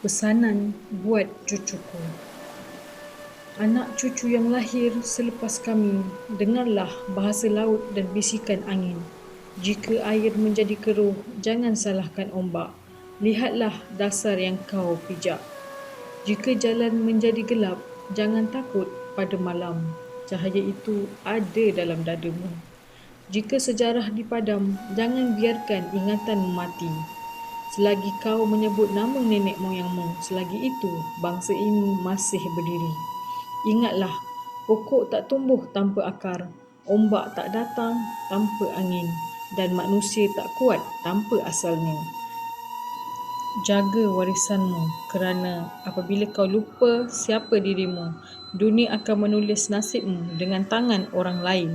Pesanan buat cucuku. Anak cucu yang lahir selepas kami, dengarlah bahasa laut dan bisikan angin. Jika air menjadi keruh, jangan salahkan ombak. Lihatlah dasar yang kau pijak. Jika jalan menjadi gelap, jangan takut pada malam. Cahaya itu ada dalam dadamu. Jika sejarah dipadam, jangan biarkan ingatan mati. Selagi kau menyebut nama nenek moyangmu, selagi itu bangsa ini masih berdiri. Ingatlah, pokok tak tumbuh tanpa akar, ombak tak datang tanpa angin, dan manusia tak kuat tanpa asalnya. Jaga warisanmu, kerana apabila kau lupa siapa dirimu, dunia akan menulis nasibmu dengan tangan orang lain.